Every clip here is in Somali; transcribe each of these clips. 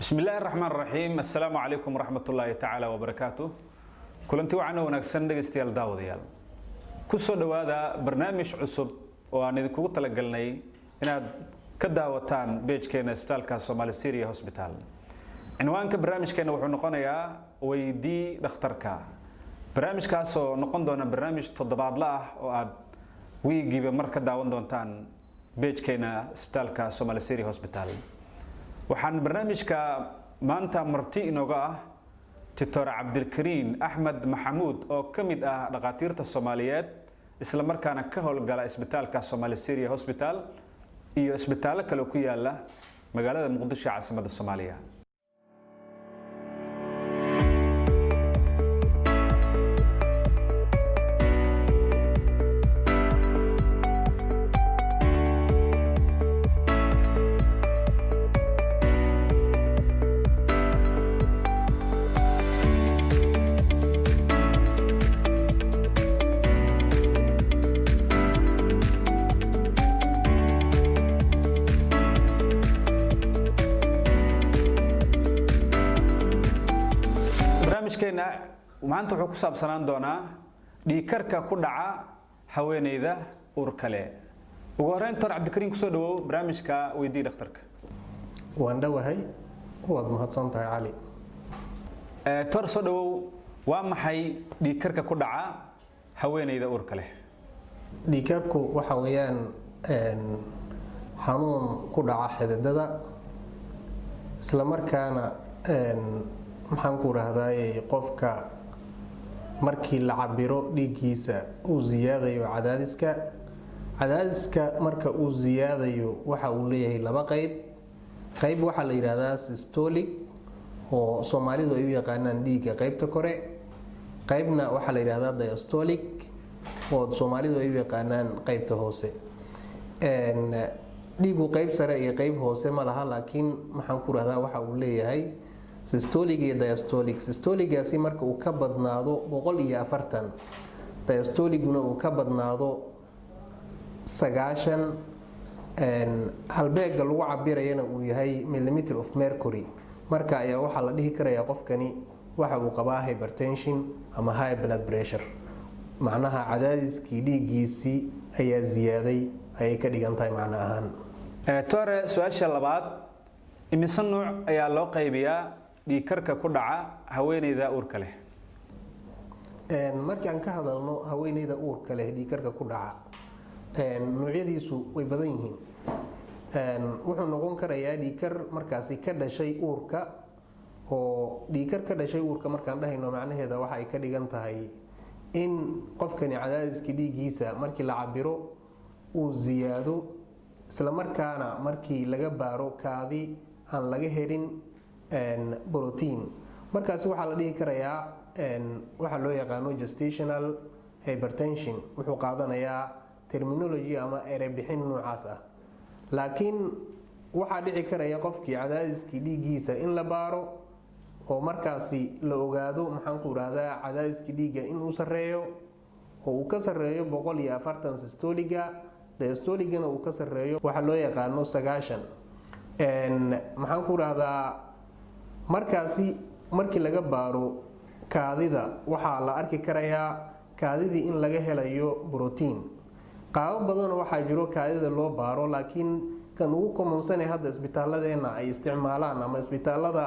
بسم الله الرحمن الرحيم السلام عليكم ورحمة الله تعالى وبركاته كلنتي وعنا ونكسن دغستيال داوديال كسو دوادا برنامج عصب وان idinku talagalnay inaad ka daawataan page-keena isbitaalka Somali Syria Hospital cinwaanka barnaamijkeena wuxuu noqonayaa weydii dhakhtarka barnaamijkaas oo noqon doona barnaamij toddobaadle ah oo aad wiigiiba mar ka daawan doontaan page-keena isbitaalka Somali Syria Hospital waxaan barnaamijka maanta marti inooga ah Dr. Cabdilkariin Axmed Maxamuud oo kamid ah dhaqaatiirta Soomaaliyeed isla markaana ka howlgala isbitaalka Somali Syria Hospital iyo isbitaalo kale ku yaala magaalada Muqdisho caasimadda Soomaaliya maanta wuxuu ku saabsanaan doonaa dhiigkarka ku dhaca haweeneyda uur kale ugu horeyn Dr. Cabdilkariin ku soo dhawow barnaamijka weydii dhakhtarka waan dhawahay waad mahadsantahay cali Dr. soo dhawow waa maxay dhiigkarka ku dhaca haweeneyda uur kale dhiigkarku waxa weeyaan xanuun ku dhaca xididada isla markaana maxaan ku raahdaayay qofka markii la cabiro dhiiggiisa uu ziyaadayo cadaadiska marka uu ziyaadayo waxa uu leeyahay laba qayb waxa la yiraahdaa systolic oo Soomaalidu ay u yaqaanaan dhiigga qaybta kore qaybna waxa la yiraahdaa diastolic oo Soomaalidu ay u yaqaanaan qaybta hoose dhiigu qayb sare iyo qayb hoose ma laha laakiin maxaan ku raahdaa waxa uu leeyahay systolic iyo diastolic systoligaasi marka uu ka badnaado 140 diastoliguna uu ka badnaado 90 halbeega lagu cabirayana uu yahay millimeter of mercury marka ayaa waxa la dhihi karayaa qofkani waxa uu qabaa hypertension ama high blood pressure macnaha cadaadiskii dhiiggiisii ayaa ziyaaday ayay ka dhigan tahay macna ahaan tore su'aasha labaad imisa nooc ayaa loo qaybiyaa dhiigkarka ku dhaca haweeneyda uurka leh markii aan ka hadalno haweeneyda uurka leh dhiigkarka ku dhaca noocyadiisu way badan yihiin wuxuu noqon karayaa dhiigkar markaasi ka dhashay uurka oo dhiigkar ka dhashay uurka markaan dhahayno macnaheeda waxa ay ka dhigan tahay in qofkani cadaadiska dhiiggiisa markii la cabiro uu ziyaado isla markaana markii laga baaro kaadi aan laga helin protein markaas waxa la dhihi karayaa waxa loo yaqaano gestational hypertension wuxuu qaadanayaa terminology ama erebixin noocaas ah laakiin waxa dhici karaya qofkii cadaadiskii dhiiggiisa in la baaro oo markaasi la ogaado maxaan ku raahdaa cadaadiskii dhiigga in uu sareeyo oo uu ka sareeyo 140 systoliga diastoligana uu ka sareeyo waxa loo yaqaano 90 maxaan ku raahdaa markaasi markii laga baaro kaadida waxa la arki karayaa kaadidii in laga helayo protein qaab badan waxa jiro kaadida loo baaro laakiin kan ugu komonsan ee hadda isbitaaladeena ay isticmaalaan ama isbitaalada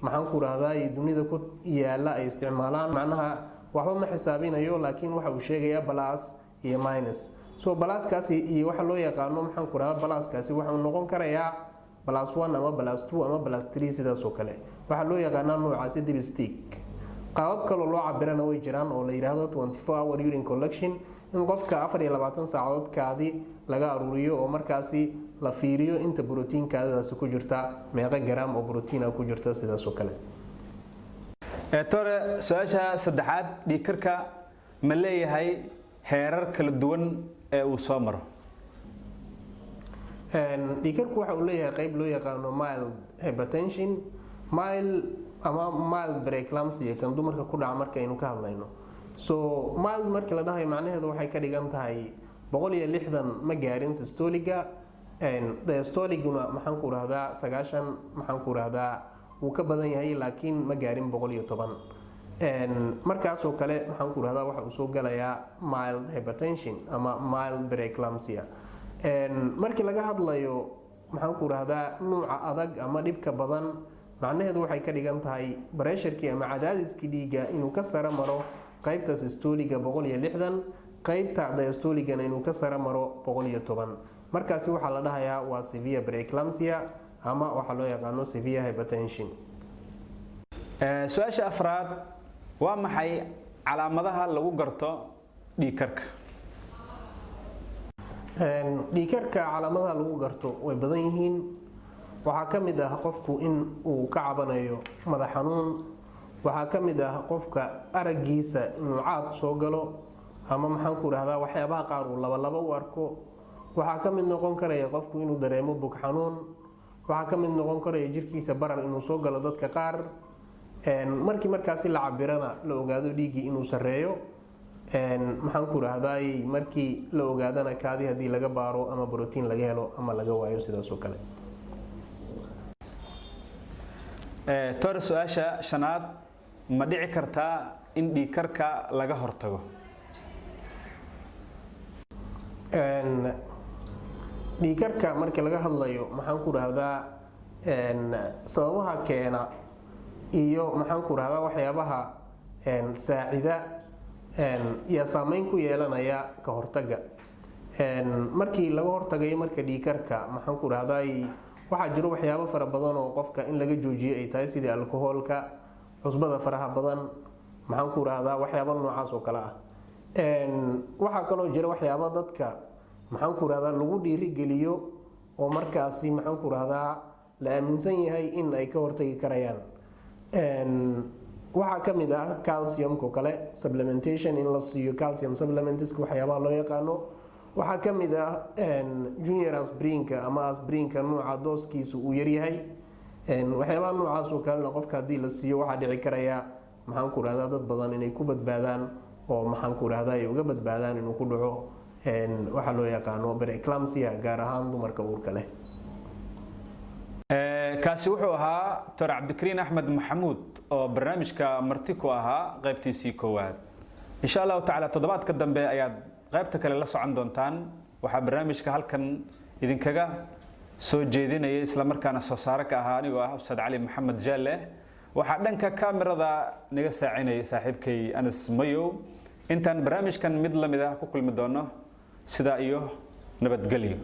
maxaan ku raahdaa dunida ku yaala ay isticmaalaan macnaha waxba ma xisaabinayo laakiin waxa uu sheegayaa plus iyo minus so pluskaasi iyo waxa loo yaqaano maxaan ku raahdaa pluskaasi waxa uu noqon karayaa +1 ama +2 ama +3 sidaas oo kale waxa loo yaqaanaa noocaasi dipstick qaab kale loo cabirana way jiraan oo la yiraahdo 24 hour urine collection in qofka 24 saacadood kaadi laga aruuriyo oo markaasi la fiiriyo inta protein kaadadaas ku jirta meeqa gram oo protein ku jirta sidaas oo kale tore su'aasha saddexaad dhiigkarka ma leeyahay heerar kala duwan ee uu soo maro dhiigkarku waxa uu leeyahay qayb loo yaqaano mild hypertension mild ama mild preeclampsia kan dumarka ku dhaca marka aynu ka hadlayno so mild markii la dhahayo macnaheedu waxay ka dhigan tahay 160 ma gaarin systoliga, diastoliguna maxaan ku rahdaa 90, maxaan ku rahdaa wuu ka badan yahay laakiin ma gaarin 110. markaasoo kale maxaan ku rahdaa waxa uu soo galayaa mild hypertension ama mild preeclampsia. markii laga hadlayo maxaan ku rahdaa nuuca adag ama dhibka badan, macnaheedu waxay ka dhigan tahay bareesharkii ama cadaadiskii dhiigga inuu ka sara maro qaybta systoliga 160, qaybta diastoligana inuu ka sara maro 110. markaasi waxaa la dhahayaa waa severe preeclampsia ama waxaa loo yaqaano severe hypertension. su-aasha afraad, waa maxay calaamadaha lagu garto dhiigkarka? dhiigkarka calaamadaha lagu garto way badan yihiin. waxaa ka mid ah qofku in uu ka cabanayo madax xanuun, waxaa ka mid ah qofka araggiisa inuu caad soo galo ama maxaan ku rahdaa waxyaabaha qaar uu labalaba u arko, waxaa ka mid noqon karaya qofku inuu dareemo bug xanuun, waxaa ka mid noqon karaya jirkiisa barar inuu soo galo dadka qaar. markii markaasi la cabirana la ogaado dhiiggii inuu sareeyo, maxaan ku rahdaay markii la ogaadana kaadi haddii laga baaro ama brotiin laga helo ama laga waayo sidaas oo kale. toor, su-aasha shanaad, ma dhici kartaa in dhiigkarka laga hortago? dhiigkarka markii laga hadlayo maxaan ku rahdaa sababaha keena iyo maxaan ku rahdaa waxyaabaha saacida iyo saameyn ku yeelanaya ka hortaga. markii laga hortagayo marka dhiigkarka maxaan ku rahdaay waxaa jiro waxyaabo fara badan oo qofka in laga joojiyo ay tahay, sidii alkohoolka, cusbada faraha badan, maxaan ku rahdaa waxyaabo noocaas oo kale ah. waxaa kaloo jira waxyaabo dadka maxaan ku rahdaa lagu dhiirigeliyo oo markaasi maxaan ku rahdaa la aaminsan yahay in ay ka hortagi karayaan. waxaa ka mid ah calciumka oo kale, supplementation in la siiyo calcium supplementska waxyaabaha loo yaqaano. waxaa ka mid ah junior aspirinka ama aspirinka nooca dooskiisa uu yaryahay. waxyaabaha noocaas oo kalena qofka haddii la siiyo waxaa dhici karaya maxaan ku rahdaa dad badan inay ku badbaadaan oo maxaan ku rahdaa ay uga badbaadaan inuu ku dhaco waxaa loo yaqaano preeclampsia, gaar ahaan dumarka uurka leh. kaasi wuxuu ahaa Dr. Cabdikariin Axmed Maxamuud oo barnaamijka marti ku ahaa qaybtiisii koowaad. insha Allah taala toddobaadka dambe ayaad qaybta kale la socon doontaan. waxaa barnaamijka halkan idinkaga soo jeedinaya isla markaana soo saare ka ahaa anigoo ah Ustaad Cali Maxamed Jaalle. waxaa dhanka kaamirada naga saacinayay saaxiibkay Anas Mayow. intaan barnaamijkan mid la mid ah ku kulmi doono, sidaa iyo nabadgelyo.